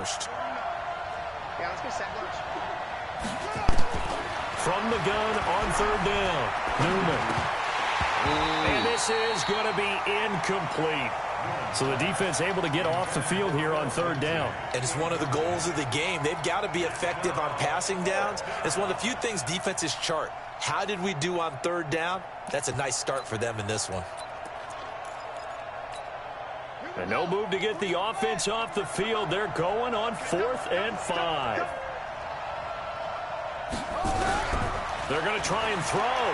accomplished. Yeah, let's go set lunch. From the gun on third down, Newman. And this is going to be incomplete. So the defense able to get off the field here on third down. And it's one of the goals of the game. They've got to be effective on passing downs. It's one of the few things defenses chart. How did we do on third down? That's a nice start for them in this one. And no move to get the offense off the field. They're going on 4th and 5. They're going to try and throw.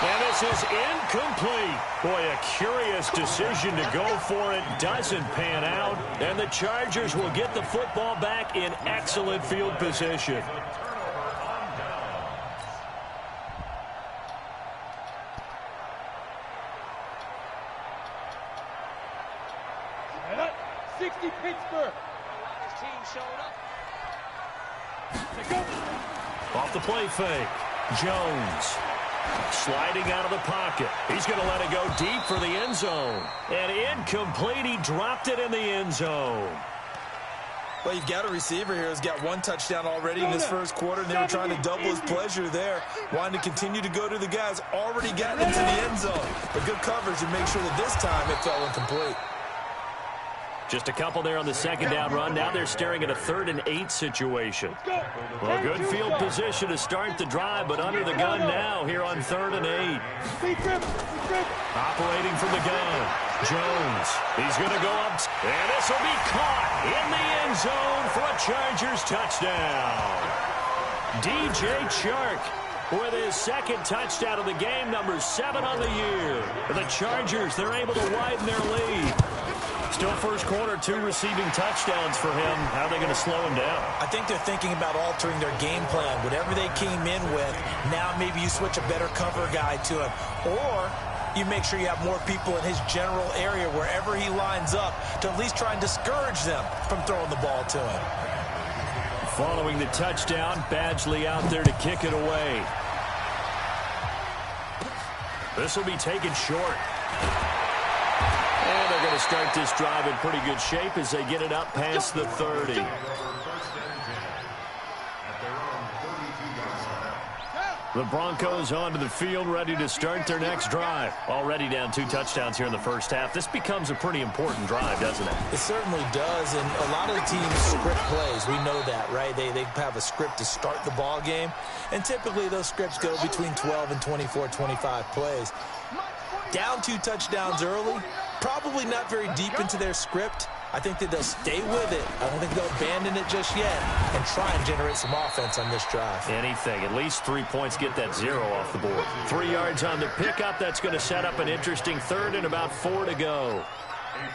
And this is incomplete. Boy, a curious decision to go for it. Doesn't pan out. And the Chargers will get the football back in excellent field position. Pittsburgh. His team showed up. Off the play fake. Jones sliding out of the pocket. He's going to let it go deep for the end zone. And incomplete. He dropped it in the end zone. Well, you've got a receiver here who's got 1 touchdown already in this first quarter, and they were trying to double his pleasure there, wanting to continue to go to the guys already gotten into the end zone. But good coverage to make sure that this time it fell incomplete. Just a couple there on the second down run. Now they're staring at a 3rd and 8 situation. Well, good field position to start the drive, but under the gun now here on 3rd and 8. Operating from the gun. Jones. He's going to go up. And this will be caught in the end zone for a Chargers touchdown. DJ Chark with his 2nd touchdown of the game, number 7 on the year. For the Chargers, they're able to widen their lead. Still first quarter, 2 receiving touchdowns for him. How are they going to slow him down? I think they're thinking about altering their game plan. Whatever they came in with, now maybe you switch a better cover guy to him. Or you make sure you have more people in his general area wherever he lines up to at least try and discourage them from throwing the ball to him. Following the touchdown, Badgley out there to kick it away. This will be taken short. And they're going to start this drive in pretty good shape as they get it up past the 30. The Broncos onto the field, ready to start their next drive. Already down 2 touchdowns here in the first half. This becomes a pretty important drive, doesn't it? It certainly does, and a lot of the teams script plays. We know that, right? They have a script to start the ball game, and typically those scripts go between 12 and 24, 25 plays. Down 2 touchdowns early, probably not very deep into their script. I think that they'll stay with it. I don't think they'll abandon it just yet and try and generate some offense on this drive. Anything. At least 3 points, get that 0 off the board. 3 yards on the pickup. That's going to set up an interesting 3rd and about 4 to go.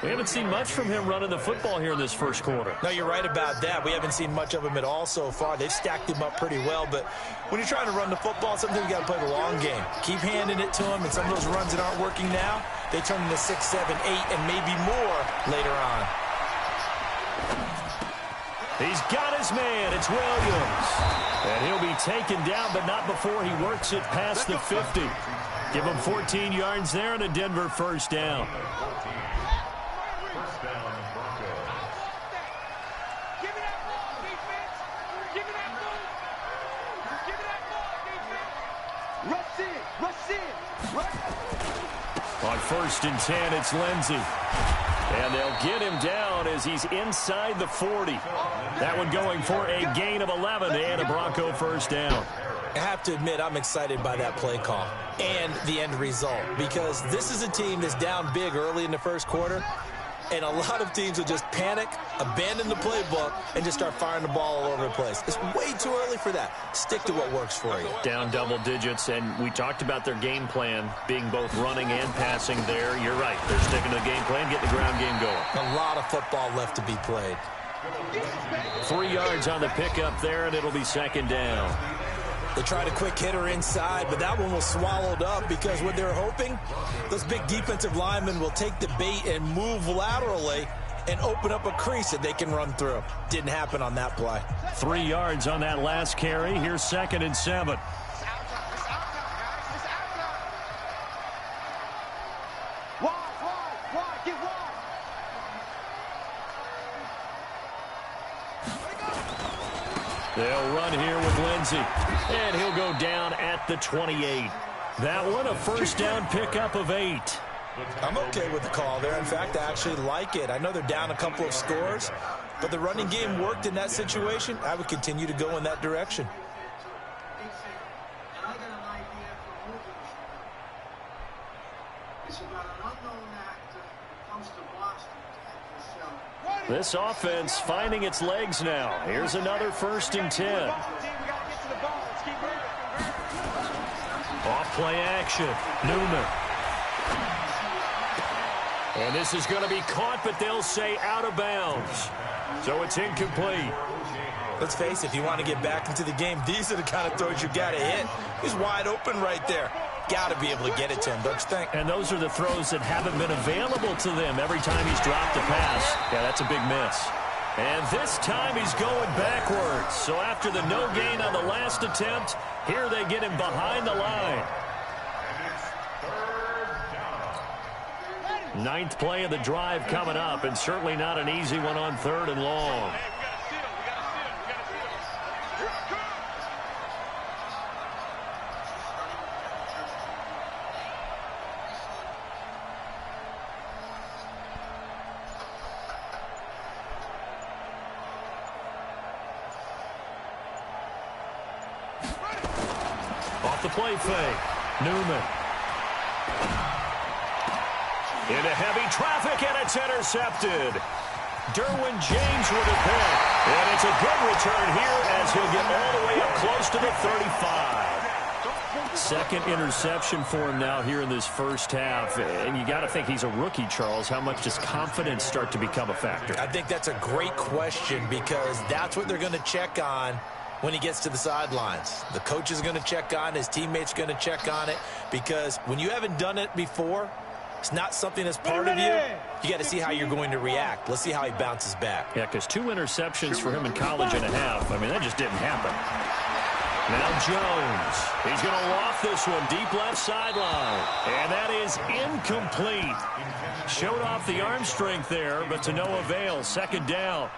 We haven't seen much from him running the football here in this first quarter. No, you're right about that. We haven't seen much of him at all so far. They've stacked him up pretty well, but when you're trying to run the football, sometimes you got to play the long game. Keep handing it to him, and some of those runs that aren't working now, they turn into 6, 7, 8, and maybe more later on. He's got his man. It's Williams. And he'll be taken down, but not before he works it past the 50. Give him 14 yards there and a Denver first down. On 1st and 10, it's Lindsey. And they'll get him down as he's inside the 40. That one going for a gain of 11 and a Bronco first down. I have to admit, I'm excited by that play call and the end result, because this is a team that's down big early in the first quarter, and a lot of teams will just panic, abandon the playbook, and just start firing the ball all over the place. It's way too early for that. Stick to what works for you. Down double digits, and we talked about their game plan being both running and passing there. You're right. They're sticking to the game plan, getting the ground game going. A lot of football left to be played. 3 yards on the pickup there, and it'll be 2nd down. They tried a quick hitter inside, but that one was swallowed up because what they're hoping, those big defensive linemen will take the bait and move laterally and open up a crease that they can run through. Didn't happen on that play. 3 yards on that last carry. Here's 2nd and 7. They'll run here with Lindsey, and he'll go down at the 28. That one a first down pickup of 8. I'm okay with the call there. In fact, I actually like it. I know they're down a couple of scores, but the running game worked in that situation. I would continue to go in that direction. This offense finding its legs now. Here's another 1st and 10. Off play action. Newman. And this is going to be caught, but they'll say out of bounds. So it's incomplete. Let's face it, if you want to get back into the game, these are the kind of throws you got to hit. He's wide open right there. Got to be able to get it to him, don't you think? And those are the throws that haven't been available to them every time he's dropped a pass. Yeah, that's a big miss. And this time he's going backwards. So after the no gain on the last attempt, here they get him behind the line. 9th play of the drive coming up, and certainly not an easy one on 3rd and long. Off the play fake. Newman. Into heavy traffic, and it's intercepted. Derwin James with a pick. And it's a good return here as he'll get all the way up close to the 35. Second interception for him now here in this first half. And you got to think he's a rookie, Charles. How much does confidence start to become a factor? I think that's a great question because that's what they're going to check on when he gets to the sidelines. The coach is going to check on it. His teammates going to check on it because when you haven't done it before, it's not something that's part of you. You got to see how you're going to react. Let's see how he bounces back. Yeah, because 2 interceptions for him in college and a half. I mean, that just didn't happen. Now Jones. He's going to loft this one deep left sideline. And that is incomplete. Showed off the arm strength there, but to no avail. 2nd down.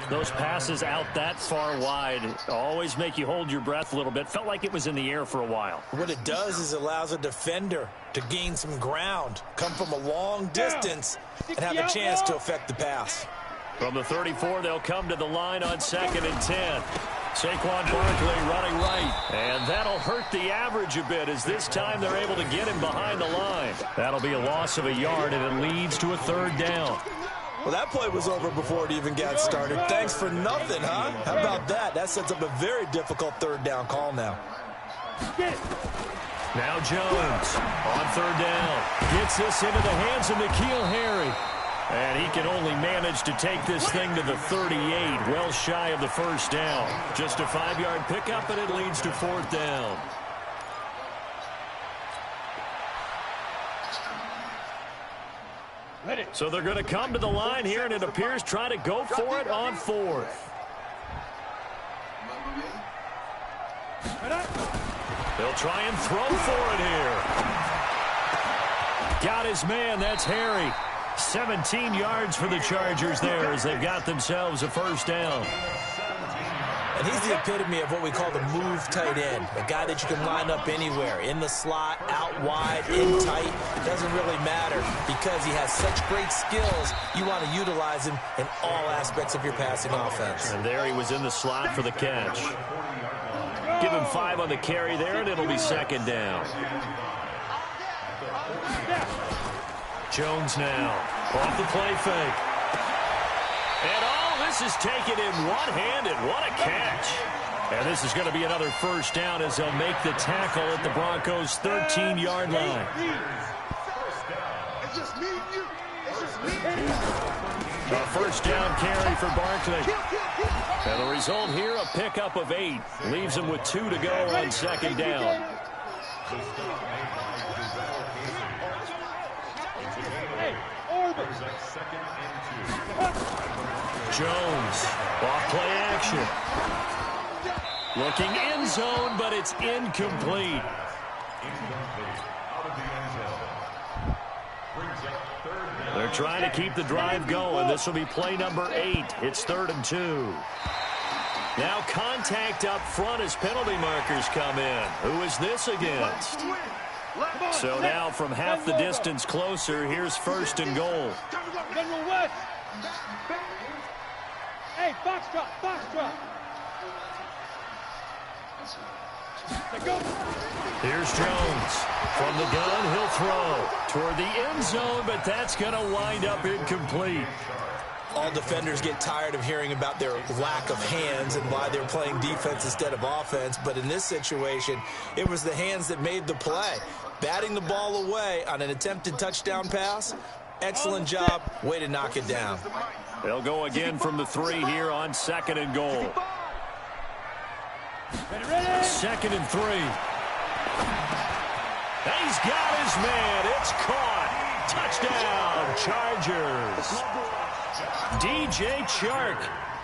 Those passes out that far wide always make you hold your breath a little bit. Felt like it was in the air for a while. What it does is it allows a defender to gain some ground, come from a long distance, and have a chance to affect the pass. From the 34, they'll come to the line on 2nd and 10. Saquon Barkley running right. And that'll hurt the average a bit as this time they're able to get him behind the line. That'll be a loss of a yard, and it leads to a 3rd down. Well, that play was over before it even got started. Thanks for nothing, huh? How about that? That sets up a very difficult 3rd down call now. Now Jones on 3rd down. Gets this into the hands of N'Keal Harry. And he can only manage to take this thing to the 38, well shy of the 1st down. Just a 5-yard pickup, and it leads to 4th down. So they're going to come to the line here, and it appears trying to go for it on 4th. They'll try and throw for it here. Got his man, that's Harry. 17 yards for the Chargers there as they've got themselves a 1st down. And he's the epitome of what we call the move tight end, a guy that you can line up anywhere, in the slot, out wide, in tight. It doesn't really matter because he has such great skills. You want to utilize him in all aspects of your passing offense. And there he was in the slot for the catch. Give him 5 on the carry there, and it'll be 2nd down. Jones now off the play fake. And this is taken in one-handed. What a catch. And this is going to be another 1st down as they'll make the tackle at the Broncos' 13-yard line. A 1st down carry for Barkley. And the result here, a pickup of 8. Leaves him with 2 to go on 2nd down. Jones, off play action. Looking end zone, but it's incomplete. They're trying to keep the drive going. This will be play number 8. It's 3rd and 2. Now contact up front as penalty markers come in. Who is this against? So now from half the distance closer, here's 1st and goal. Hey, foxtrot, foxtrot. Here's Jones. From the gun, he'll throw toward the end zone, but that's going to wind up incomplete. All defenders get tired of hearing about their lack of hands and why they're playing defense instead of offense. But in this situation, it was the hands that made the play. Batting the ball away on an attempted touchdown pass. Excellent job. Way to knock it down. They'll go again from the 3 here on 2nd and goal. 2nd and 3. He's got his man. It's caught. Touchdown, Chargers. DJ Chark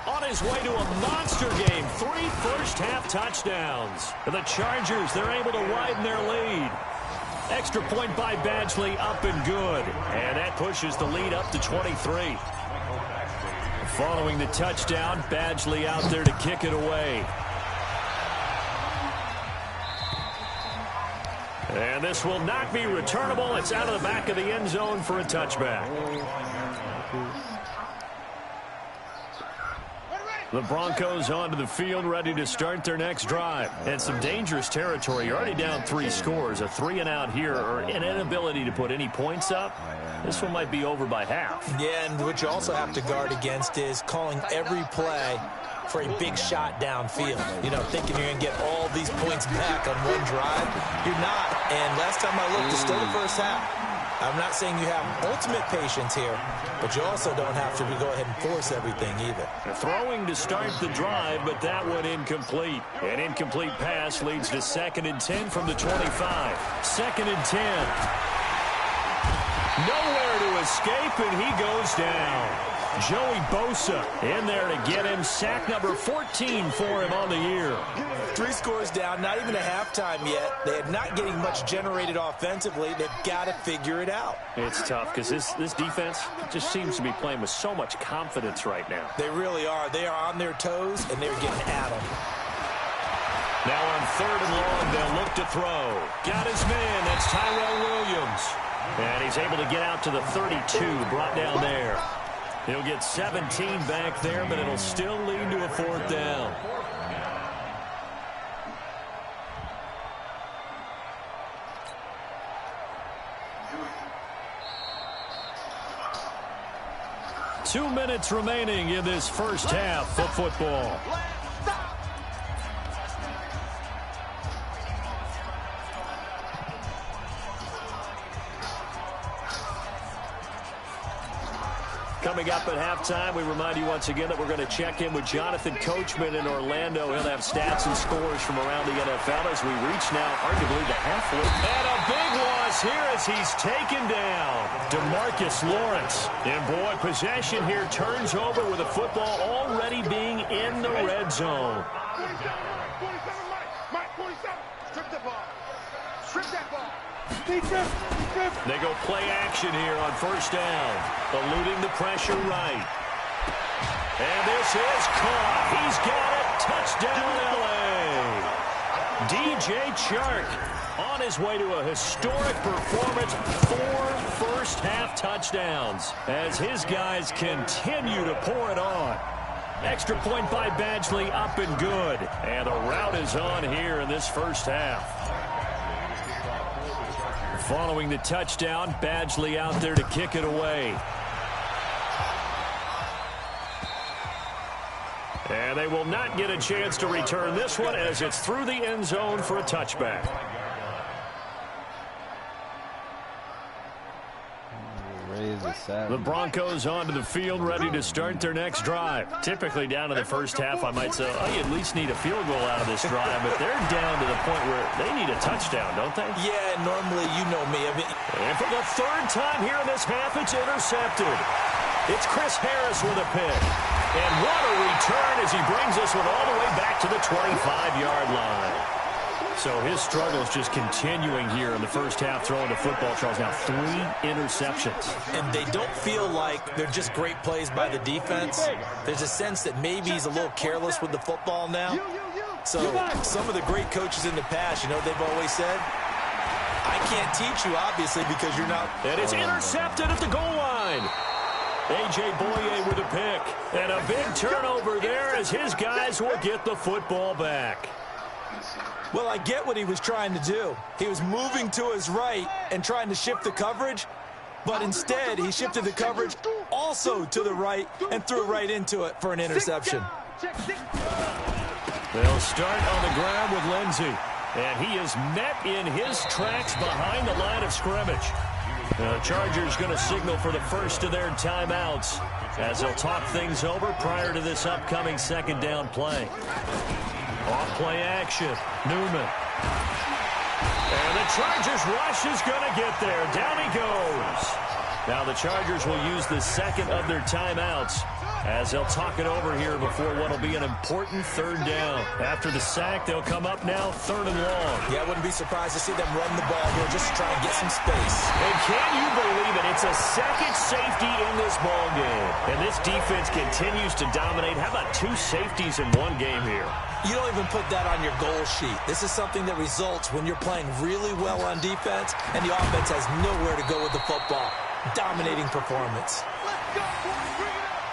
on his way to a monster game. 3 first-half touchdowns. The Chargers, they're able to widen their lead. Extra point by Badgley, up and good. And that pushes the lead up to 23. Following the touchdown, Badgley out there to kick it away. And this will not be returnable. It's out of the back of the end zone for a touchback. The Broncos onto the field, ready to start their next drive. And some dangerous territory. You're already down 3 scores. A 3-and-out here, or an inability to put any points up. This one might be over by half. Yeah, and what you also have to guard against is calling every play for a big shot downfield. You know, thinking you're going to get all these points back on one drive. You're not. And last time I looked, it's still the first half. I'm not saying you have ultimate patience here, but you also don't have to go ahead and force everything either. Throwing to start the drive, but that one incomplete. An incomplete pass leads to 2nd and 10 from the 25. 2nd and 10. Nowhere to escape, and he goes down. Joey Bosa in there to get him. Sack number 14 for him on the year. 3 scores down, not even a halftime yet. They're not getting much generated offensively. They've got to figure it out. It's tough because this defense just seems to be playing with so much confidence right now. They really are. They are on their toes, and they're getting at them. Now on 3rd and long, they'll look to throw. Got his man. That's Tyrell Williams. And he's able to get out to the 32, brought down there. He'll get 17 back there, but it'll still lead to a 4th down. Two minutes remaining in this first half of football. Coming up at halftime, we remind you once again that we're going to check in with Jonathan Coachman in Orlando. He'll have stats and scores from around the NFL as we reach now, arguably, the halfway. And a big loss here as he's taken down. DeMarcus Lawrence. And boy, possession here turns over with the football already being in the red zone. 47, Mike, 47. Strip the ball. Strip that ball. They go play action here on 1st down. Eluding the pressure right. And this is caught. He's got it. Touchdown, L.A. DJ Chark on his way to a historic performance. 4 first-half touchdowns as his guys continue to pour it on. Extra point by Badgley, up and good. And the route is on here in this first half. Following the touchdown, Badgley out there to kick it away. And they will not get a chance to return this one as it's through the end zone for a touchback. The Broncos onto the field, ready to start their next drive. Typically down in the first half, I might say, oh, you at least need a field goal out of this drive, but they're down to the point where they need a touchdown, don't they? Yeah, normally, you know me. And for the 3rd time here in this half, it's intercepted. It's Chris Harris with a pick. And what a return as he brings this one all the way back to the 25-yard line. So his struggles just continuing here in the first half throwing the football, Charles. Now 3 interceptions. And they don't feel like they're just great plays by the defense. There's a sense that maybe he's a little careless with the football now. So some of the great coaches in the past, you know, they've always said, I can't teach you, obviously, because you're not. And it's intercepted at the goal line. A.J. Boye with a pick. And a big turnover there as his guys will get the football back. Well, I get what he was trying to do. He was moving to his right and trying to shift the coverage, but instead he shifted the coverage also to the right and threw right into it for an interception. They'll start on the ground with Lindsey, and he is met in his tracks behind the line of scrimmage. The Chargers going to signal for the first of their timeouts as they'll talk things over prior to this upcoming second down play. Off play action, Newman. And the Chargers rush is going to get there. Down he goes. Now the Chargers will use the second of their timeouts as they'll talk it over here before what will be an important third down. After the sack, they'll come up now 3rd and long. Yeah, I wouldn't be surprised to see them run the ball here just to try and get some space. And can you believe it? It's a second safety in this ball game. And this defense continues to dominate. How about 2 safeties in one game here? You don't even put that on your goal sheet. This is something that results when you're playing really well on defense and the offense has nowhere to go with the football. Dominating performance. Let's go, boys. Bring it up.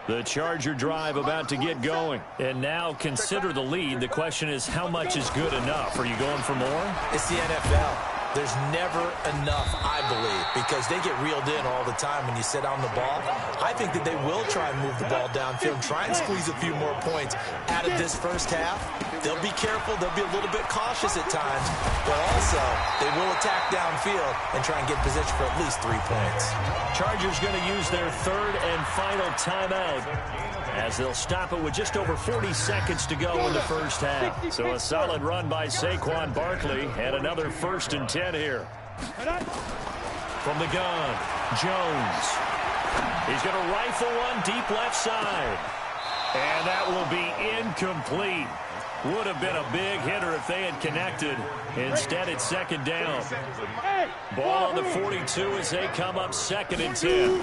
The Charger drive about to get going. And now consider the lead. The question is, how much is good enough? Are you going for more? It's the NFL. There's never enough, I believe, because they get reeled in all the time when you sit on the ball. I think that they will try and move the ball downfield and try and squeeze a few more points out of this first half. They'll be careful. They'll be a little bit cautious at times, but also they will attack downfield and try and get position for at least 3 points. Chargers going to use their third and final timeout as they'll stop it with just over 40 seconds to go in the first half. So a solid run by Saquon Barkley and another 1st and 10 here. From the gun, Jones. He's going to rifle one deep left side. And that will be incomplete. Would have been a big hitter if they had connected. Instead, it's 2nd down. Ball on the 42 as they come up 2nd and 10.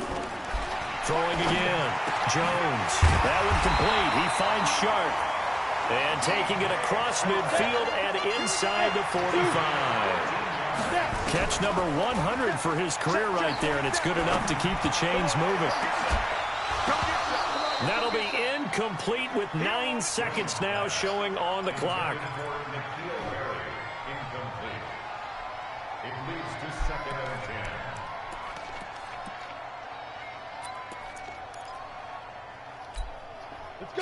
Throwing again. Jones. That one complete. He finds Sharp. And taking it across midfield and inside the 45. Catch number 100 for his career right there, and it's good enough to keep the chains moving. That'll be incomplete with 9 seconds now showing on the clock.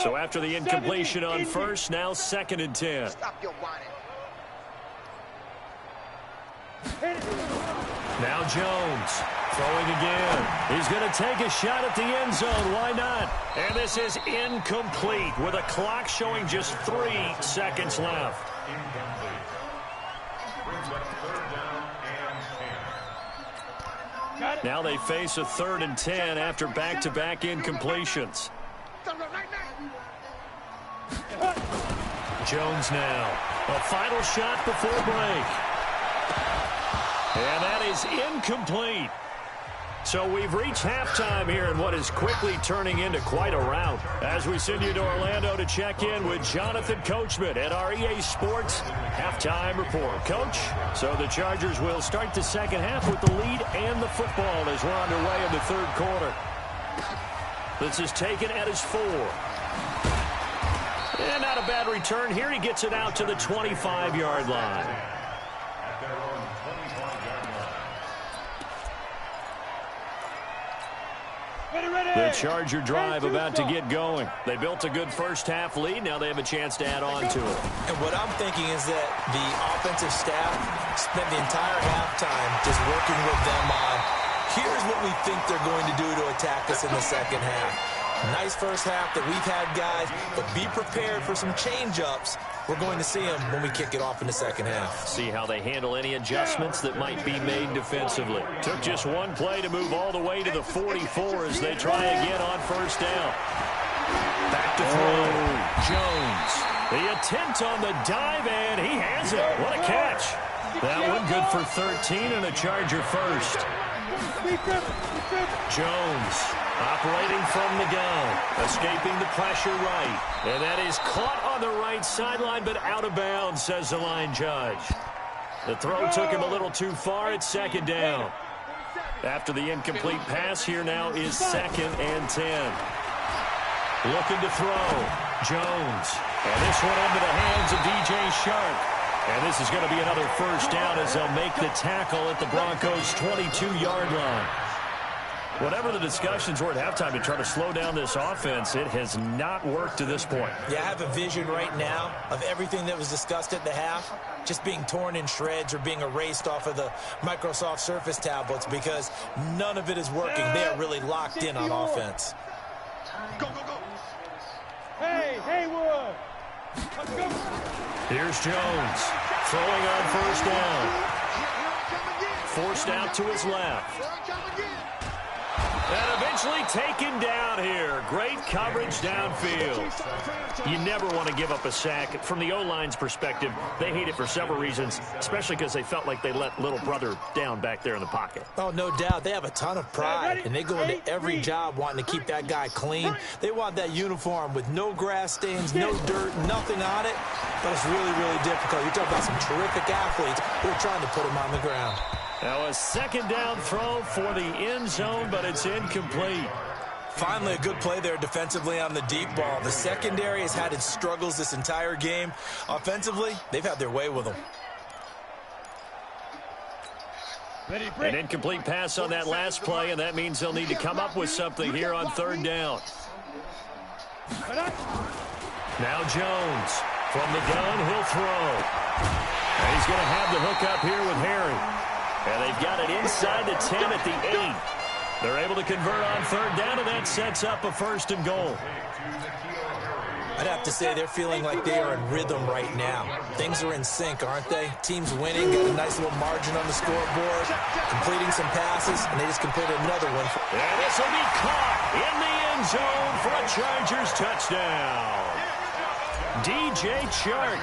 So after the incompletion on first, now 2nd and 10. Stop your whining. Now Jones throwing again. He's going to take a shot at the end zone. Why not? And this is incomplete with a clock showing just 3 seconds left. Now they face a 3rd and 10 after back-to-back incompletions. Jones now. A final shot before break. And that is incomplete. So we've reached halftime here in what is quickly turning into quite a rout. As we send you to Orlando to check in with Jonathan Coachman at our EA Sports Halftime Report. Coach, so the Chargers will start the second half with the lead and the football as we're underway in the 3rd quarter. This is taken at his 4. And not a bad return here. He gets it out to the 25-yard line. The Charger drive about to get going. They built a good first half lead. Now they have a chance to add on to it. And what I'm thinking is that the offensive staff spent the entire halftime just working with them on Here's what we think they're going to do to attack us in the second half. Nice first half that we've had, guys, but be prepared for some change-ups. We're going to see them when we kick it off in the second half. See how they handle any adjustments that might be made defensively. Took just one play to move all the way to the 44 as they try again on first down. Back to throw. Jones. The attempt on the dive, and he has it. What a catch. That one good for 13 and a Charger first. Jones operating from the gun, escaping the pressure right. And that is caught on the right sideline, but out of bounds, says the line judge. The throw took him a little too far at second down. After the incomplete pass, here now is 2nd and 10. Looking to throw. Jones. And this one into the hands of DJ Shark. And this is going to be another first down as they'll make the tackle at the Broncos' 22-yard line. Whatever the discussions were at halftime to try to slow down this offense, it has not worked to this point. Yeah, I have a vision right now of everything that was discussed at the half just being torn in shreds or being erased off of the Microsoft Surface tablets because none of it is working. They are really locked in on offense. Go, go, go. Hey, Haywood. Let's go. Here's Jones throwing on first down. Forced out to his left. And eventually taken down here. Great coverage downfield. You never want to give up a sack. From the O-line's perspective, they hate it for several reasons, especially because they felt like they let little brother down back there in the pocket. Oh, no doubt. They have a ton of pride, and they go into every job wanting to keep that guy clean. They want that uniform with no grass stains, no dirt, nothing on it. But it's really, really difficult. You're talking about some terrific athletes who are trying to put him on the ground. Now a second down throw for the end zone, but it's incomplete. Finally, a good play there defensively on the deep ball. The secondary has had its struggles this entire game. Offensively, they've had their way with them. An incomplete pass on that last play, and that means they'll need to come up with something here on third down. Now Jones from the gun, he'll throw. And he's going to have the hook up here with Harry. And they've got it inside the 10 at the 8. They're able to convert on third down, and that sets up a 1st and goal. I'd have to say they're feeling like they are in rhythm right now. Things are in sync, aren't they? Team's winning, got a nice little margin on the scoreboard, completing some passes, and they just completed another one. And this will be caught in the end zone for a Chargers touchdown. DJ Chark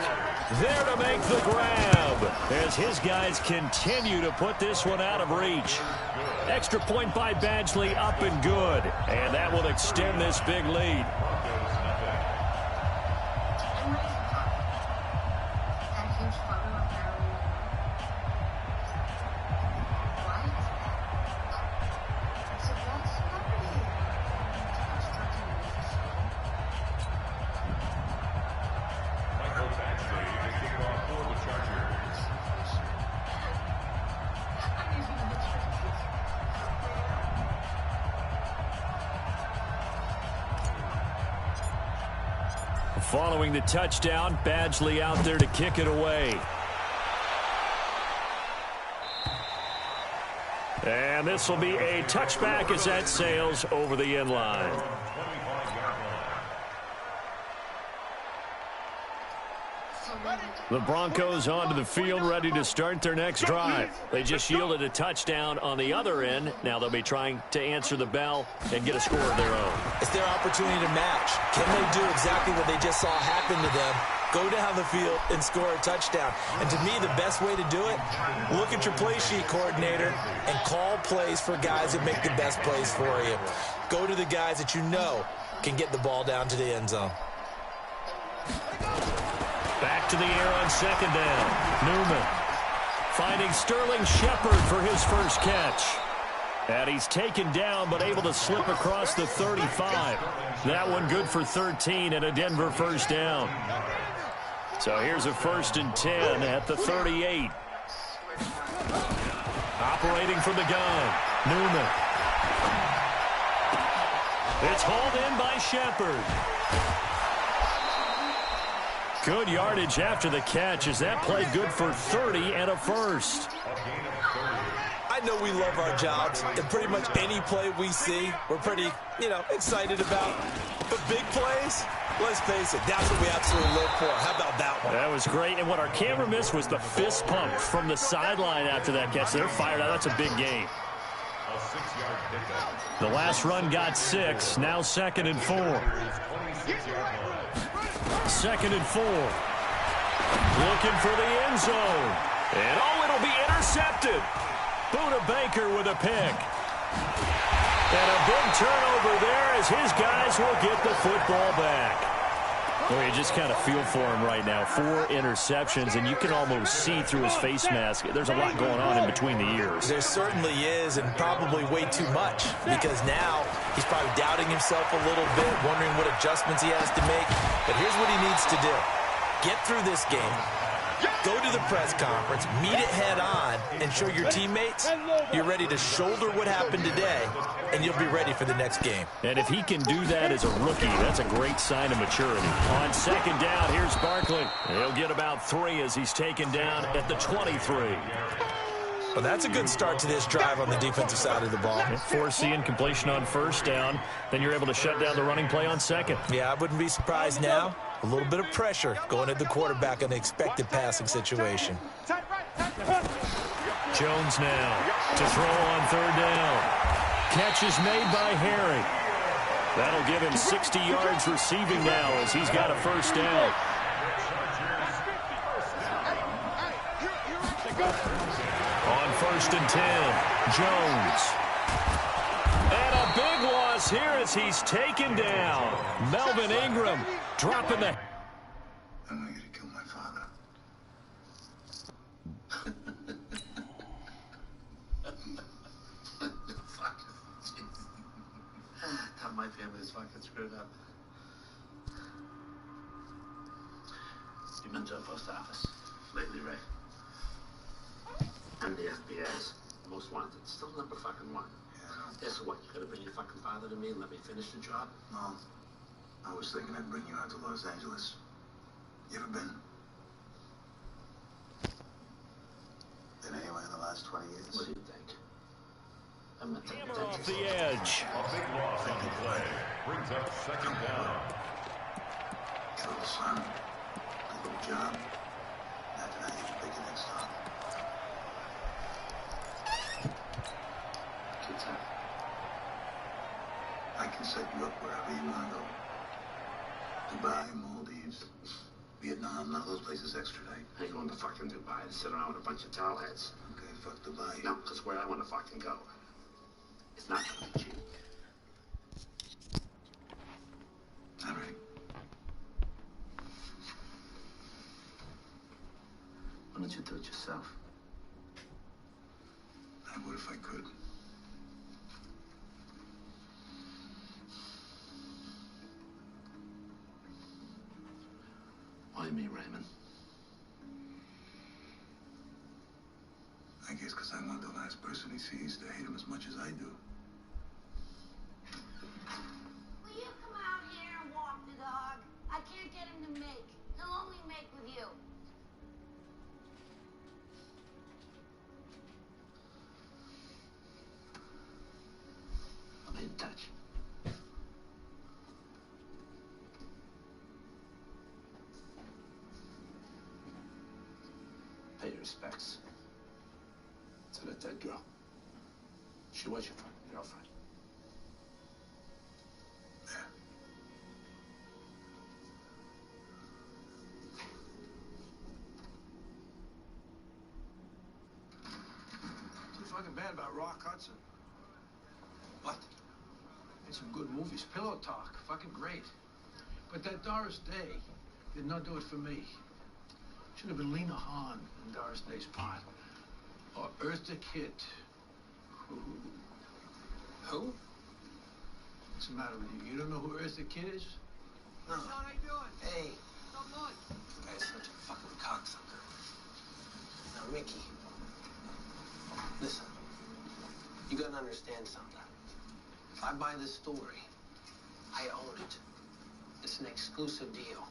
there to make the grab as his guys continue to put this one out of reach. Extra point by Badgley, up and good. And that will extend this big lead. Following the touchdown, Badgley out there to kick it away. And this will be a touchback as that sails over the end line. The Broncos onto the field, ready to start their next drive. They just yielded a touchdown on the other end. Now they'll be trying to answer the bell and get a score of their own. It's their opportunity to match. Can they do exactly what they just saw happen to them? Go down the field and score a touchdown. And to me, the best way to do it, look at your play sheet coordinator and call plays for guys that make the best plays for you. Go to the guys that you know can get the ball down to the end zone. Back to the air on second down. Newman finding Sterling Shepard for his first catch. And he's taken down but able to slip across the 35. That one good for 13 and a Denver first down. So here's a 1st and 10 at the 38. Operating from the gun. Newman. It's hauled in by Shepard. Good yardage after the catch as that play good for 30 and a first. I know we love our jobs, and pretty much any play we see, we're pretty, excited about. But big plays, let's face it, that's what we absolutely live for. How about that one? That was great, and what our camera missed was the fist pump from the sideline after that catch. They're fired out. That's a big gain. The last run got 6. Now 2nd and 4. 2nd and 4. Looking for the end zone. And it'll be intercepted. Buda Baker with a pick. And a big turnover there as his guys will get the football back. Well, you just kind of feel for him right now. 4 interceptions, and you can almost see through his face mask. There's a lot going on in between the ears. There certainly is, and probably way too much, because now he's probably doubting himself a little bit, wondering what adjustments he has to make. But here's what he needs to do. Get through this game. Go to the press conference, meet it head on, and show your teammates you're ready to shoulder what happened today, and you'll be ready for the next game. And if he can do that as a rookie, that's a great sign of maturity. On 2nd down, here's Barkley. He'll get about 3 as he's taken down at the 23. Well, that's a good start to this drive on the defensive side of the ball. Forcing completion on 1st down. Then you're able to shut down the running play on 2nd. Yeah, I wouldn't be surprised now. A little bit of pressure going at the quarterback in an expected passing situation. Jones now to throw on 3rd down. Catch is made by Harry. That'll give him 60 yards receiving now as he's got a 1st down. On 1st and 10, Jones. And a big loss here as he's taken down. Melvin Ingram dropping the... I'm going to kill my father. My family is fucking screwed up. You've been to a post office lately, Ray? I'm the FBI's most wanted. Still number fucking 1. Yeah. Guess what? You gotta bring your fucking father to me and let me finish the job? No. I was thinking I'd bring you out to Los Angeles. You ever been? Been anywhere in the last 20 years? What do you think? I'm not taking off the edge. A big loss on the play. Brings up 2nd down. Got a little son. A little job. Imagine I get you bigger next time. Kids out. I can set you up wherever you want to go. Dubai, Maldives, Vietnam, none of those places extradite. I ain't going to fucking Dubai to sit around with a bunch of towel heads. Okay, fuck Dubai. No, because where I want to fucking go. It's not going to be cheap. All right. Why don't you do it yourself? I would if I could. Why me, Raymond? I guess because I want the last person he sees to hate him as much as I do. Will you come out here and walk the dog? I can't get him to make. He'll only make with you. I'll be in touch. Pay your respects to that dead girl. She was your fucking girlfriend. Yeah. Too fucking bad about Rock Hudson. What? Made some good movies. Pillow Talk, fucking great. But that Doris Day did not do it for me. Should have been Lena Hahn in Doris Day's part. Or Eartha Kitt. Who? What's the matter with you? You don't know who Eartha Kitt is? No. How you doing? Hey. Not much. This guy's such a fucking cocksucker. Now, Mickey. Listen. You gotta understand something. If I buy this story, I own it. It's an exclusive deal.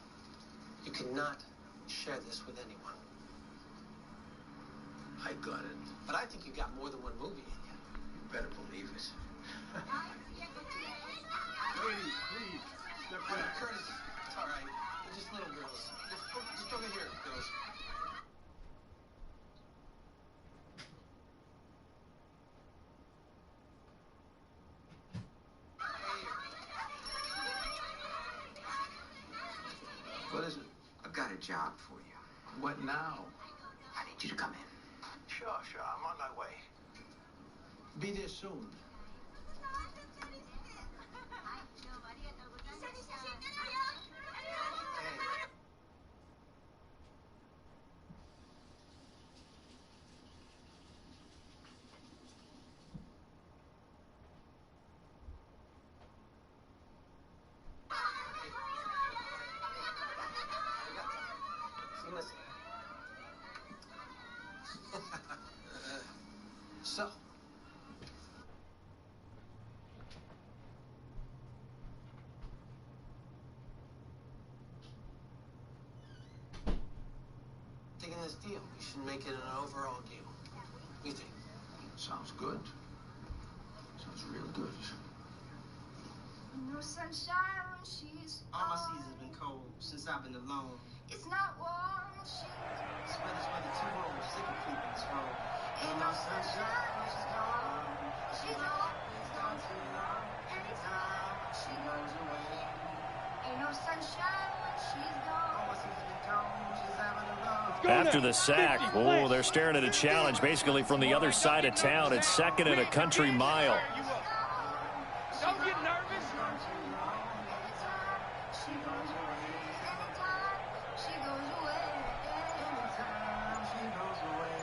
You cannot share this with anyone. I got it. But I think you got more than one movie in you. You better believe it. Ladies, please. Step back. Curtis, it's all right. They're just little girls. Just over here, girls. What is it? I've got a job for you. What now? I need you to come in. Sure. I'm on my way. Be there soon. So, taking this deal, we should make it an overall deal. What do you think? Sounds good. Sounds real good. No sunshine when she's All my gone. seasons been cold since I've been alone. It's not warm when she's This weather's too warm. I'm sick of keeping this wrong. Ain't no sunshine when she's gone. She's always gone too long. Anytime she goes away. Ain't no sunshine when she's gone. All my seasons been cold. She's having a love. After the sack, oh, they're staring at a challenge basically from the other side of town. It's second and a country mile. Don't get nervous. Anytime she goes away. Anytime she goes away. Anytime she goes away.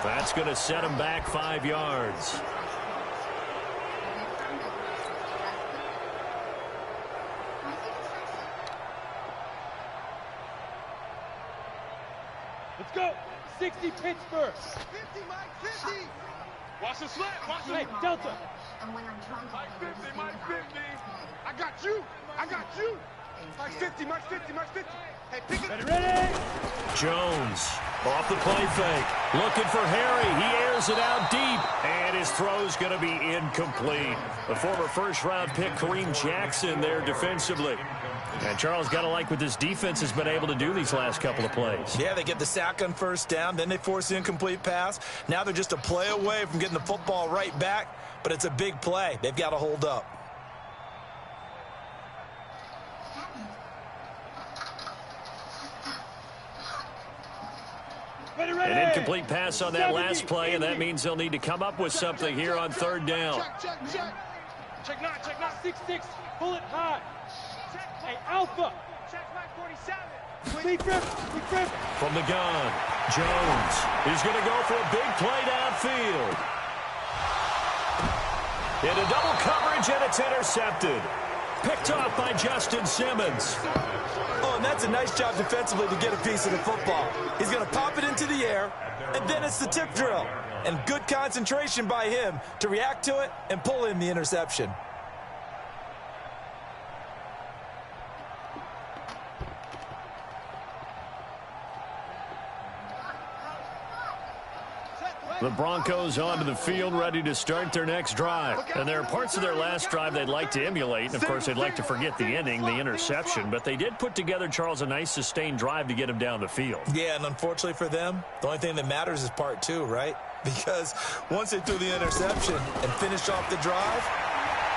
That's going to set him back 5 yards. Let's go. 60 Pittsburgh. 50, Mike, 50. Watch the slap. Watch the Hey, Delta. And when I'm drunk, Mike I 50, Mike 50. I got you. I got you. Mike 50, Mike 50, Mike 50. Hey, pick it. Ready? Jones off the play fake. Looking for Harry. He airs it out deep. And his throw's going to be incomplete. The former first-round pick, Kareem Jackson, there defensively. And Charles got to like what this defense has been able to do these last couple of plays. Yeah, they get the sack on first down, then they force the incomplete pass. Now they're just a play away from getting the football right back, but it's a big play. They've got to hold up. An incomplete pass on that last play, and that means they'll need to come up with something here on third down. Check. Check 9, 6-6. Pull it high. Hey, Alpha. Check Mike 47. Big grip. From the gun, Jones. He's going to go for a big play downfield. Into double coverage, and it's intercepted. Picked off by Justin Simmons. Oh, and that's a nice job defensively to get a piece of the football. He's going to pop it into the air, and then it's the tip drill. And good concentration by him to react to it and pull in the interception. The Broncos onto the field, ready to start their next drive. And there are parts of their last drive they'd like to emulate. And, of course, they'd like to forget the ending, the interception. But they did put together, Charles, a nice sustained drive to get him down the field. Yeah, and unfortunately for them, the only thing that matters is part two, right? Because once they threw the interception and finished off the drive,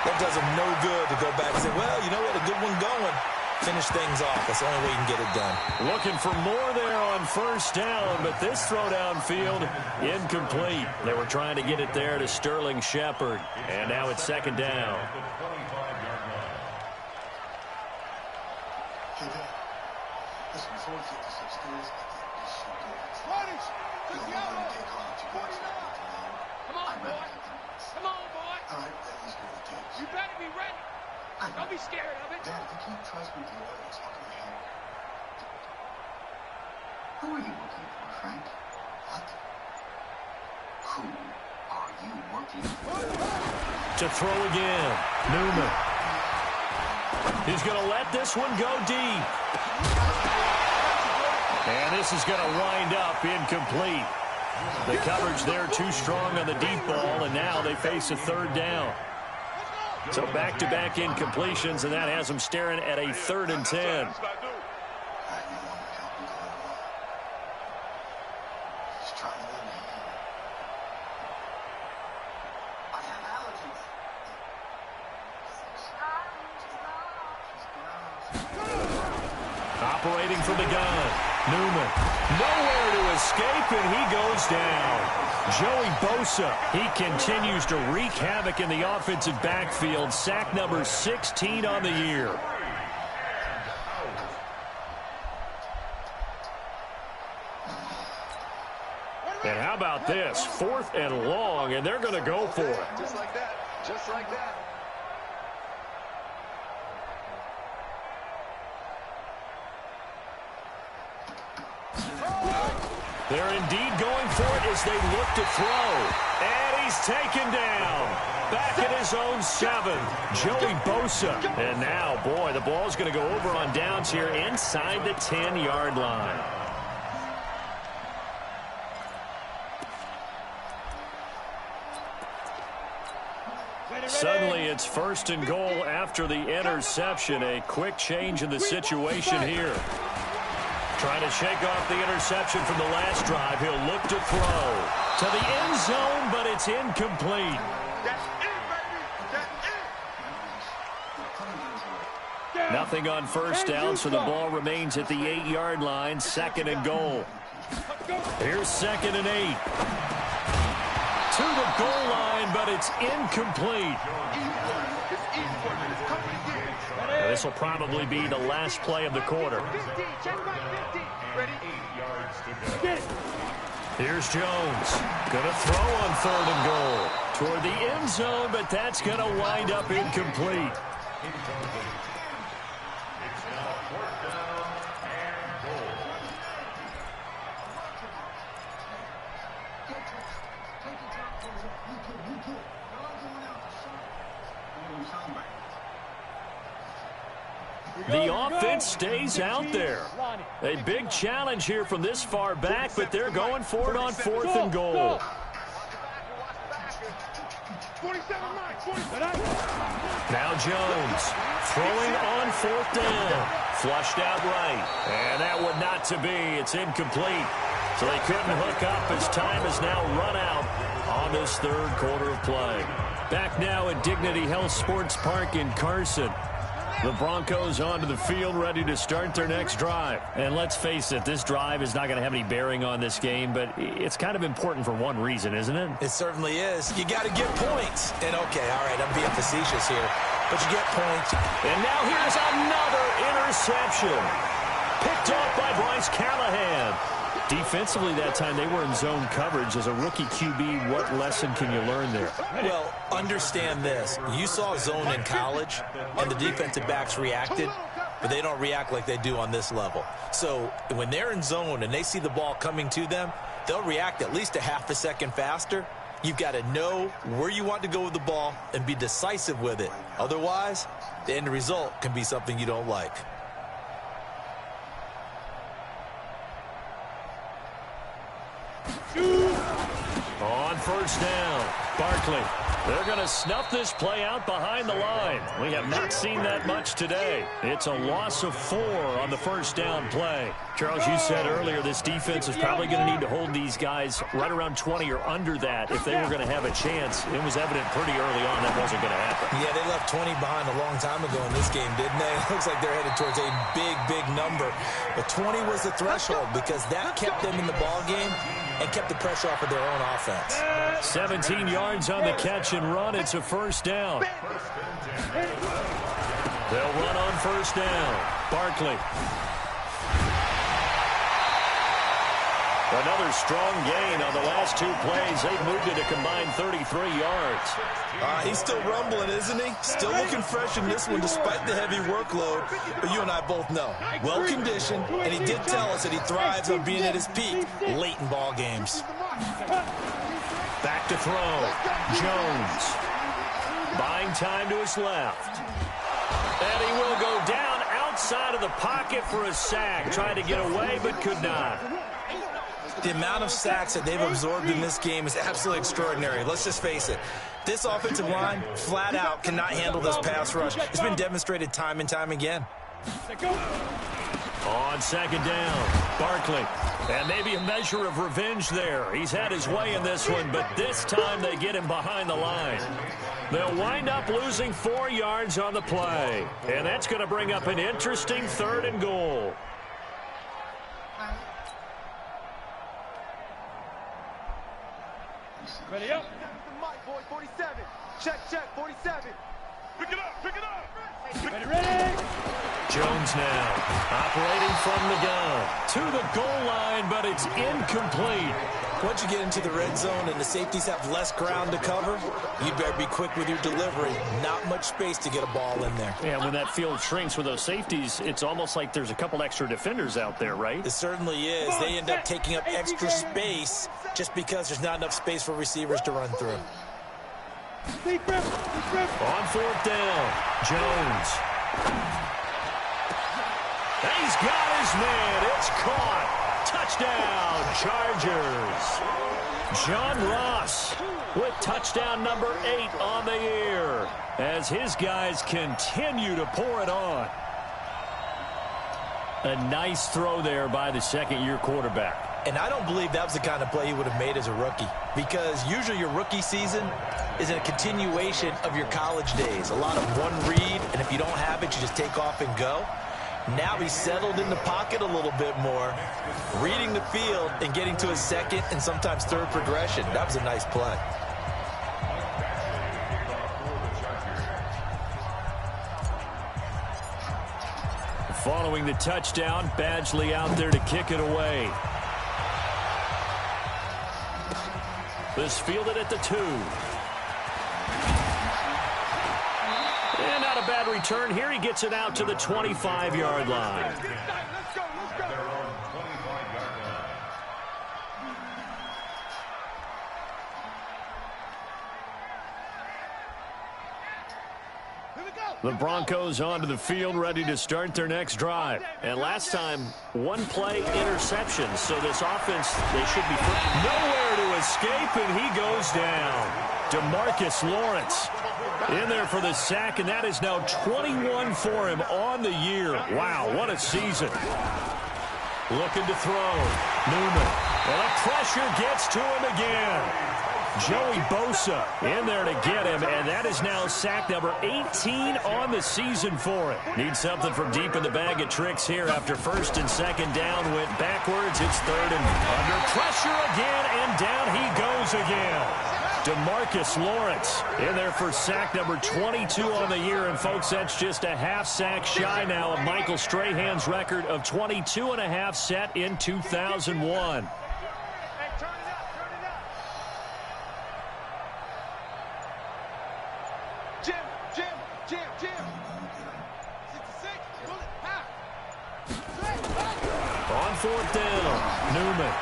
that does them no good to go back and say, well, you know, we had a good one going. Finish things off. That's the only way you can get it done. Looking for more there on first down, but this throw downfield, incomplete. They were trying to get it there to Sterling Shepard, and now it's second down. Hey, Dad. Listen, before we get this upstairs, I think we should go. Spanish. Just You're yellow. gonna take on what you got. 49. Come on, boy. Come on, boy. All right, that is what it takes. You better be ready. Don't be scared of it. Dad, if you can't trust me with your orders, how can I help? Who are you working for, Frank? What? Who are you working for? To throw again. Newman. He's going to let this one go deep. And this is going to wind up incomplete. The coverage there too strong on the deep ball, and now they face a third down. So back-to-back incompletions, and that has them staring at a 3rd and 10. Operating from the gun. Newman. Nowhere to escape, and he goes down. Joey Bosa, he continues to wreak havoc in the offensive backfield. Sack number 16 on the year. And how about this? 4th and long, and they're going to go for it. Just like that. Just like that. They're indeed going for it as they look to throw. And he's taken down. Back at his own 7. Joey Bosa. And now, boy, the ball's going to go over on downs here inside the 10-yard line. Suddenly, it's 1st and goal after the interception. A quick change in the situation here. Trying to shake off the interception from the last drive. He'll look to throw to the end zone, but it's incomplete. That's it, baby. That's it. Nothing on 1st down, so the ball remains at the 8-yard line. 2nd and goal. Here's 2nd and 8. To the goal line, but it's incomplete. Now, this will probably be the last play of the quarter. Here's Jones. Going to throw on 3rd and goal. Toward the end zone, but that's going to wind up incomplete. The offense stays out there. A big challenge here from this far back, but they're going for it on 4th and goal. Now Jones throwing on 4th down. Flushed out right. And that would not to be. It's incomplete. So they couldn't hook up as time is now run out on this 3rd quarter of play. Back now at Dignity Health Sports Park in Carson. The Broncos onto the field, ready to start their next drive. And let's face it, this drive is not going to have any bearing on this game, but it's kind of important for one reason, isn't it? It certainly is. You got to get points. And, okay, all right, I'm being facetious here, but you get points. And now here's another interception. Picked off by Bryce Callahan. Defensively that time, they were in zone coverage. As a rookie QB, what lesson can you learn there? Well, understand this. You saw zone in college, and the defensive backs reacted, but they don't react like they do on this level. So when they're in zone and they see the ball coming to them, they'll react at least a half a second faster. You've got to know where you want to go with the ball and be decisive with it. Otherwise, the end result can be something you don't like. On 1st down, Barkley. They're going to snuff this play out behind the line. We have not seen that much today. It's a loss of 4 on the 1st down play. Charles, you said earlier this defense is probably going to need to hold these guys right around 20 or under that if they were going to have a chance. It was evident pretty early on that wasn't going to happen. Yeah, they left 20 behind a long time ago in this game, didn't they? It looks like they're headed towards a big, big number. But 20 was the threshold because that kept them in the ball game and kept the pressure off of their own offense. 17 yards on the catch and run. It's a 1st down. They'll run on 1st down. Barkley. Another strong gain on the last 2 plays. They've moved it a combined 33 yards. He's still rumbling, isn't he? Still looking fresh in this one despite the heavy workload. But you and I both know, well-conditioned, and he did tell us that he thrives on being at his peak late in ball games. Back to throw. Jones. Buying time to his left. And he will go down outside of the pocket for a sack. Tried to get away, but could not. The amount of sacks that they've absorbed in this game is absolutely extraordinary. Let's just face it. This offensive line, flat out, cannot handle this pass rush. It's been demonstrated time and time again. On second down, Barkley. And maybe a measure of revenge there. He's had his way in this one, but this time they get him behind the line. They'll wind up losing 4 yards on the play. And that's going to bring up an interesting 3rd and goal. Ready up. Mike, boy, 47. Check, 47. Pick it up. Ready. Jones now operating from the gun to the goal line, but it's incomplete. Once you get into the red zone and the safeties have less ground to cover, you better be quick with your delivery. Not much space to get a ball in there. Yeah, when that field shrinks with those safeties, it's almost like there's a couple extra defenders out there, right? It certainly is. They end up taking up extra space just because there's not enough space for receivers to run through. On 4th down, Jones. He's got his man. It's caught. Touchdown, Chargers. John Ross with touchdown number 8 on the year as his guys continue to pour it on. A nice throw there by the second-year quarterback. And I don't believe that was the kind of play he would have made as a rookie, because usually your rookie season is a continuation of your college days. A lot of one read, and if you don't have it, you just take off and go. Now he's settled in the pocket a little bit more, reading the field and getting to his second and sometimes third progression. That was a nice play. Following the touchdown, Badgley out there to kick it away. This fielded at the 2. And not a bad return here. He gets it out to the 25-yard line. Let's go. The Broncos onto the field, ready to start their next drive. And last time, 1 play interception. So this offense, they should be nowhere to escape, and he goes down. DeMarcus Lawrence in there for the sack, and that is now 21 for him on the year. Wow, what a season. Looking to throw. Newman. And the pressure gets to him again. Joey Bosa in there to get him, and that is now sack number 18 on the season for him. Needs something from deep in the bag of tricks here after 1st and 2nd down. Went backwards. It's 3rd and under pressure again, and down he goes again. DeMarcus Lawrence in there for sack number 22 on the year. And, folks, that's just a half sack shy now of Michael Strahan's record of 22.5 set in 2001. Jim. 66, pull it, pass. On 4th down, Newman.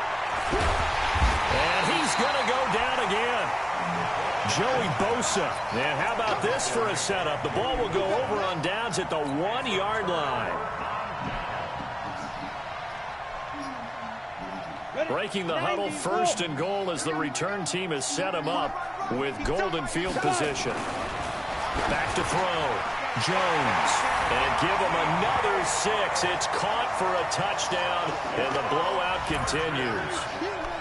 And he's going to go down again. Joey Bosa. And how about this for a setup? The ball will go over on downs at the 1-yard line. Breaking the huddle, 1st and goal as the return team has set him up with golden field position. Back to throw. Jones. And give him another 6. It's caught for a touchdown, and the blowout continues.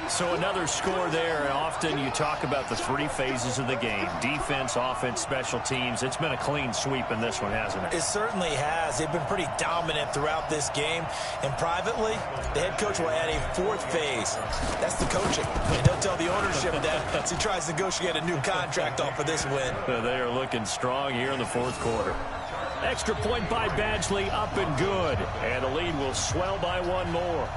So another score there. Often you talk about the 3 phases of the game. Defense, offense, special teams. It's been a clean sweep in this one, hasn't it? It certainly has. They've been pretty dominant throughout this game. And privately, the head coach will add a 4th phase. That's the coaching. And he'll tell the ownership that as he tries to negotiate a new contract off of this win. They are looking strong here in the 4th quarter. Extra point by Badgley, up and good. And the lead will swell by 1 more.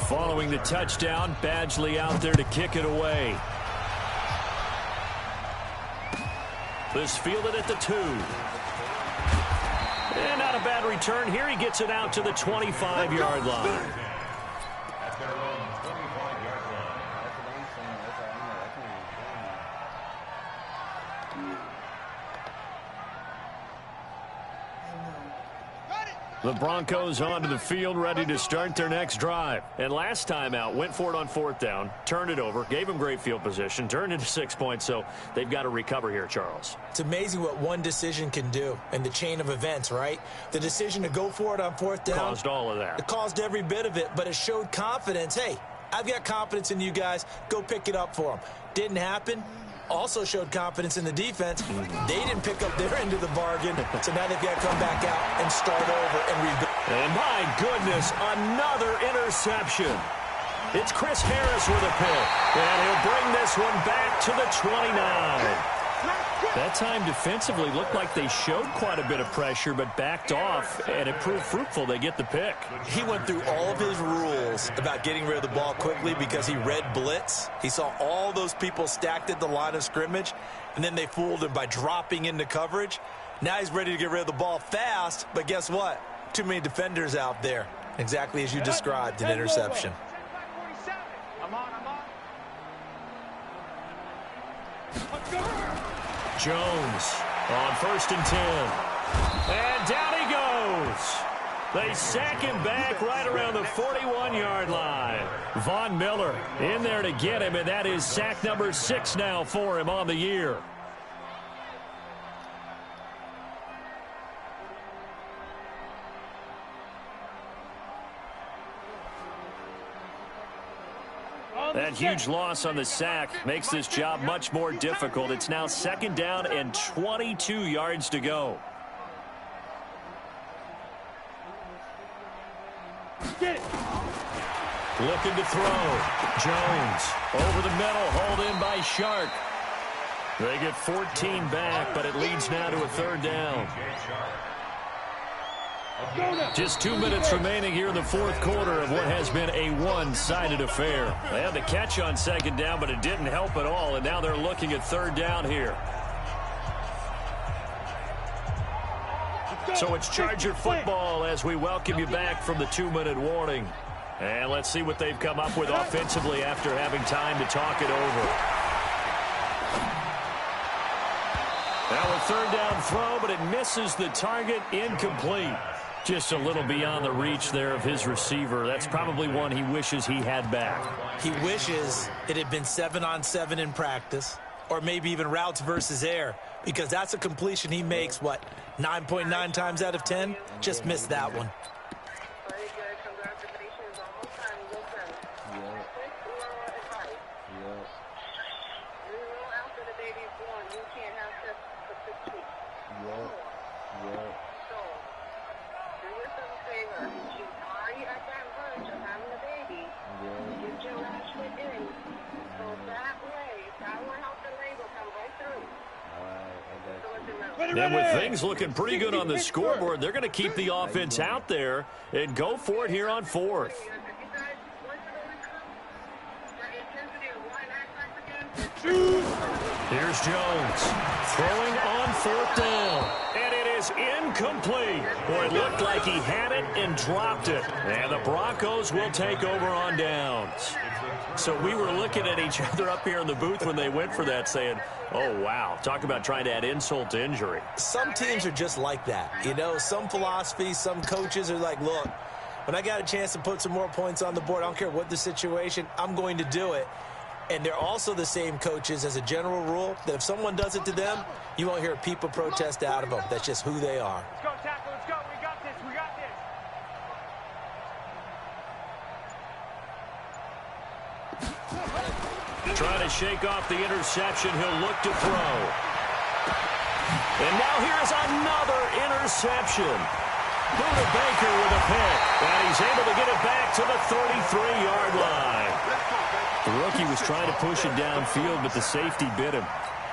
Following the touchdown, Badgley out there to kick it away. This fielded at the 2. And not a bad return here. He gets it out to the 25-yard line. The Broncos onto the field, ready to start their next drive. And last time out, went for it on 4th down, turned it over, gave them great field position, turned into 6 points, so they've got to recover here, Charles. It's amazing what one decision can do in the chain of events, right? The decision to go for it on 4th down. Caused all of that. It caused every bit of it, but it showed confidence. Hey, I've got confidence in you guys. Go pick it up for them. Didn't happen. Also showed confidence in the defense. They didn't pick up their end of the bargain, so now they've got to come back out and start over and rebuild. And my goodness, another interception. It's Chris Harris with a pick, and he'll bring this one back to the 29. That time defensively looked like they showed quite a bit of pressure, but backed off, and it proved fruitful. They get the pick. He went through all of his rules about getting rid of the ball quickly because he read blitz. He saw all those people stacked at the line of scrimmage, and then they fooled him by dropping into coverage. Now he's ready to get rid of the ball fast, but guess what? Too many defenders out there. Exactly as you described, an interception. Jones on 1st and 10. And down he goes. They sack him back right around the 41-yard line. Von Miller in there to get him, and that is sack number 6 now for him on the year. That huge loss on the sack makes this job much more difficult. It's now 2nd down and 22 yards to go. Looking to throw. Jones over the middle, hauled in by Shark. They get 14 back, but it leads now to a 3rd down. Just 2 minutes remaining here in the 4th quarter of what has been a one-sided affair. They had the catch on 2nd down, but it didn't help at all, and now they're looking at 3rd down here. So it's Charger football as we welcome you back from the 2-minute warning. And let's see what they've come up with offensively after having time to talk it over. Now a 3rd down throw, but it misses the target, incomplete. Just a little beyond the reach there of his receiver. That's probably one he wishes he had back. He wishes it had been 7-on-7 in practice, or maybe even routes versus air, because that's a completion he makes, 9.9 times out of 10? Just missed that one. And with things looking pretty good on the scoreboard, they're going to keep the offense out there and go for it here on 4th. Here's Jones throwing on 4th down. And it is incomplete. Boy, it looked like he had it and dropped it. And the Broncos will take over on downs. So we were looking at each other up here in the booth when they went for that, saying, oh, wow, talk about trying to add insult to injury. Some teams are just like that. You know, some philosophies, some coaches are like, look, when I got a chance to put some more points on the board, I don't care what the situation, I'm going to do it. And they're also the same coaches as a general rule that if someone does it to them, you won't hear a peep of protest out of them. That's just who they are. Let's go, tackle. Let's go. We got this. We got this. Trying to shake off the interception. He'll look to throw. And now here's another interception. Buda Baker with a pick. And he's able to get it back to the 33-yard line. The rookie was trying to push it downfield, but the safety bit him.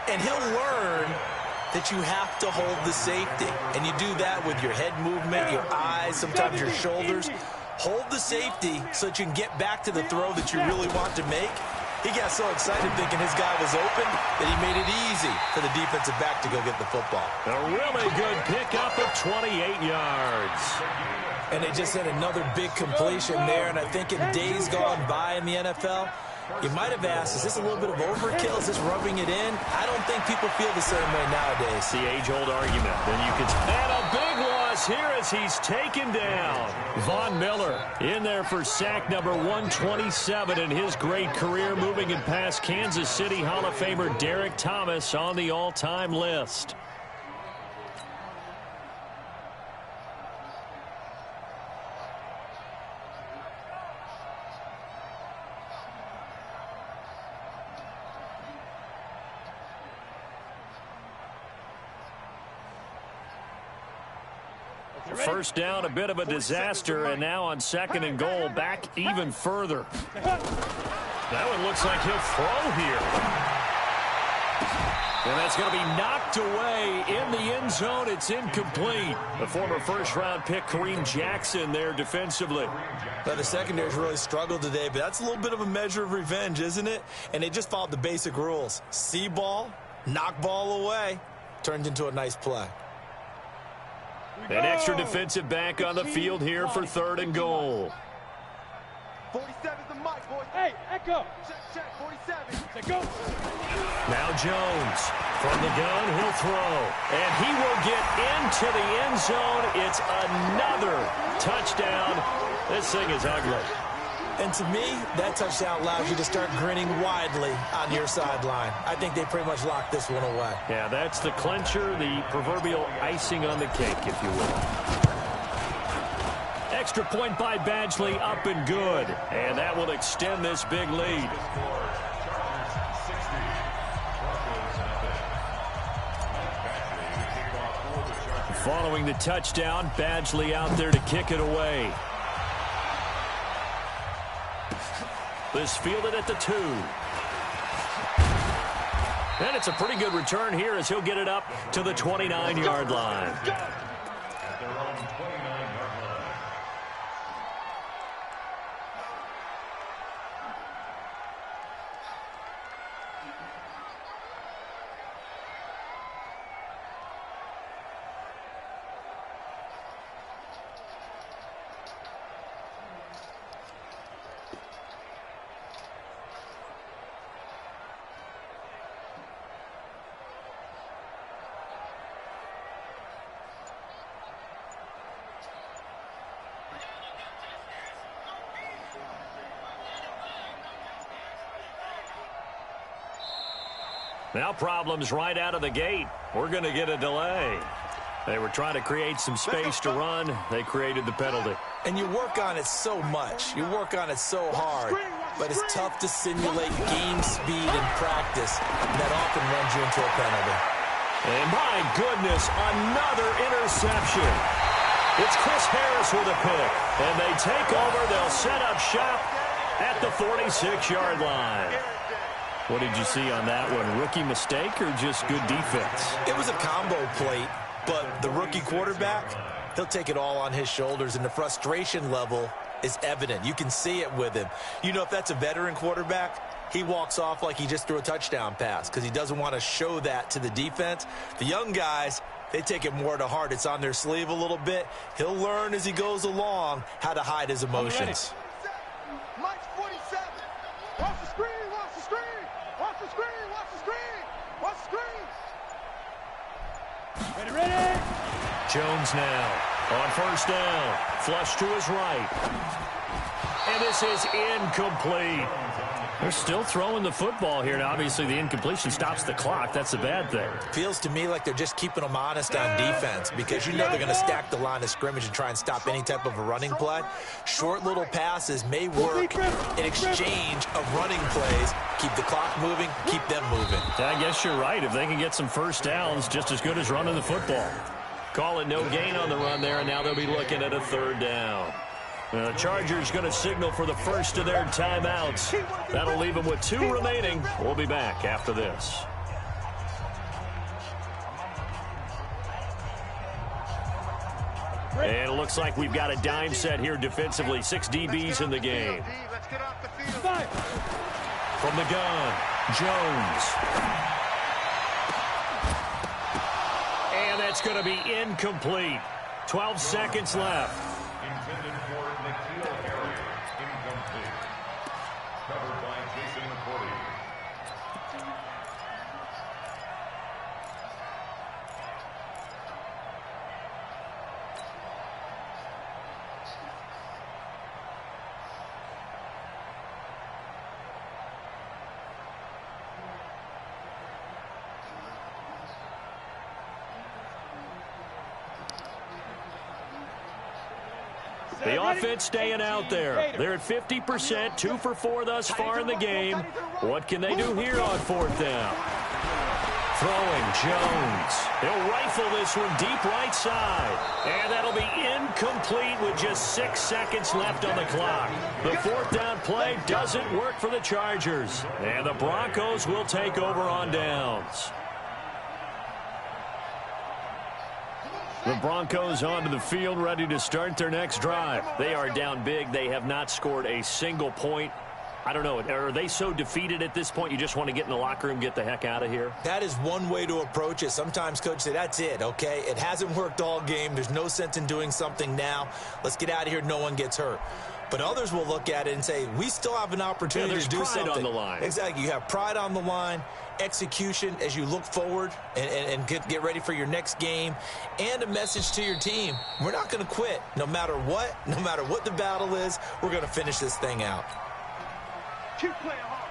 And he'll learn that you have to hold the safety. And you do that with your head movement, your eyes, sometimes your shoulders. hold the safety so that you can get back to the throw that you really want to make. He got so excited thinking his guy was open that he made it easy for the defensive back to go get the football. A really good pickup of 28 yards. And they just had another big completion there, and I think in days gone by in the NFL, you might have asked, is this a little bit of overkill? Is this rubbing it in? I don't think people feel the same way nowadays. The age-old argument. And you can add a big loss here as he's taken down. Von Miller in there for sack number 127 in his great career, moving it past Kansas City Hall of Famer Derek Thomas on the all-time list. First down, a bit of a disaster, and now on 2nd and goal, back even further. That one looks like he'll throw here. And that's going to be knocked away in the end zone. It's incomplete. The former first-round pick, Kareem Jackson, there defensively. Well, the secondary's really struggled today, but that's a little bit of a measure of revenge, isn't it? And they just followed the basic rules. See ball, knock ball away, turned into a nice play. An extra defensive back on the field here for 3rd and goal. 47's the mic, boys. Hey, Echo. Check, 47. Say go. Now Jones from the gun, he'll throw. And he will get into the end zone. It's another touchdown. This thing is ugly. And to me, that touchdown allows you to start grinning widely on your sideline. I think they pretty much locked this one away. Yeah, that's the clincher, the proverbial icing on the cake, if you will. Extra point by Badgley, up and good. And that will extend this big lead. Following the touchdown, Badgley out there to kick it away. This fielded at the 2. And it's a pretty good return here as he'll get it up to the 29-yard line. At their own 29-yard line. Now problems right out of the gate. We're going to get a delay. They were trying to create some space to run. They created the penalty. And you work on it so much. You work on it so hard. But it's tough to simulate game speed in practice. And that often runs you into a penalty. And my goodness, another interception. It's Chris Harris with a pick. And they take over. They'll set up shop at the 46-yard line. What did you see on that one? Rookie mistake or just good defense? It was a combo plate, but the rookie quarterback, he'll take it all on his shoulders, and the frustration level is evident. You can see it with him. You know, if that's a veteran quarterback, he walks off like he just threw a touchdown pass because he doesn't want to show that to the defense. The young guys, they take it more to heart. It's on their sleeve a little bit. He'll learn as he goes along how to hide his emotions. Mike's 47. Watch the screen, watch the screen. Watch the screen, watch the screen. Watch the screen. Ready. Jones now on 1st down. Flush to his right. And this is incomplete. They're still throwing the football here. Now, obviously, the incompletion stops the clock. That's a bad thing. Feels to me like they're just keeping them honest on defense because you know they're going to stack the line of scrimmage and try and stop any type of a running play. Short little passes may work in exchange of running plays. Keep the clock moving, keep them moving. I guess you're right. If they can get some first downs, just as good as running the football. Call it no gain on the run there, and now they'll be looking at a 3rd down. The Chargers going to signal for the first of their timeouts. That'll leave them with 2 remaining. We'll be back after this. And it looks like we've got a dime set here defensively. 6 DBs in the game. From the gun, Jones. And that's going to be incomplete. 12 seconds left. Intended for Nikhil Harry. Incomplete. Covered by Jason McCourty. The offense staying out there. They're at 50%, 2 for 4 thus far in the game. What can they do here on 4th down? Throwing, Jones. He'll rifle this one deep right side. And that'll be incomplete with just 6 seconds left on the clock. The 4th down play doesn't work for the Chargers. And the Broncos will take over on downs. The Broncos onto the field, ready to start their next drive. They are down big. They have not scored a single point. I don't know. Are they so defeated at this point you just want to get in the locker room, get the heck out of here? That is one way to approach it. Sometimes coaches say, that's it, okay? It hasn't worked all game. There's no sense in doing something now. Let's get out of here. No one gets hurt. But others will look at it and say, we still have an opportunity to do something. There's pride on the line. Exactly. You have pride on the line, execution as you look forward and get ready for your next game, and a message to your team. We're not going to quit no matter what the battle is. We're going to finish this thing out. Keep playing hard.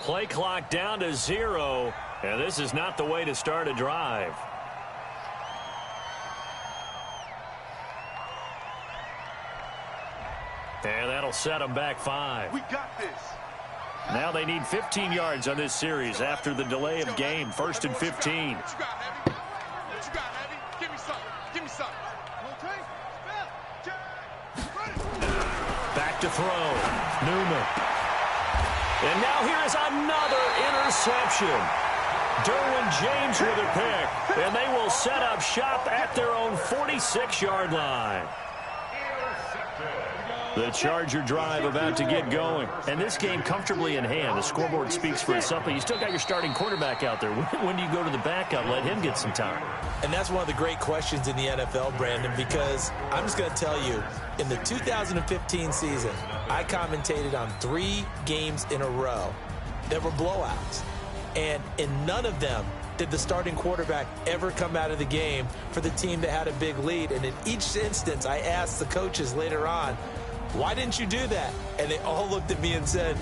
Play clock down to 0, and this is not the way to start a drive. And that'll set them back 5. We got this. Now they need 15 yards on this series after the delay of game. 1st and 15. What you got, Heavy? What you got, Heavy? Give me something. Give me something. Back to throw. Newman. And now here is another interception. Derwin James with a pick. And they will set up shop at their own 46-yard line. The Charger drive about to get going. And this game comfortably in hand. The scoreboard speaks for itself. But you still got your starting quarterback out there. When do you go to the backup? Let him get some time. And that's one of the great questions in the NFL, Brandon, because I'm just going to tell you, in the 2015 season, I commentated on 3 games in a row that were blowouts. And in none of them did the starting quarterback ever come out of the game for the team that had a big lead. And in each instance, I asked the coaches later on, why didn't you do that? And they all looked at me and said,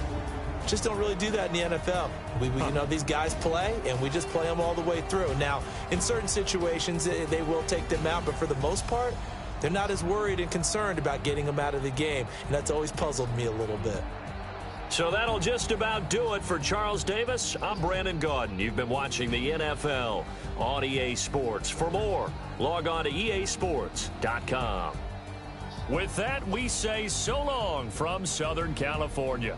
just don't really do that in the NFL. We you know, these guys play, and we just play them all the way through. Now, in certain situations, they will take them out, but for the most part, they're not as worried and concerned about getting them out of the game, and that's always puzzled me a little bit. So that'll just about do it for Charles Davis. I'm Brandon Gaudin. You've been watching the NFL on EA Sports. For more, log on to easports.com. With that, we say so long from Southern California.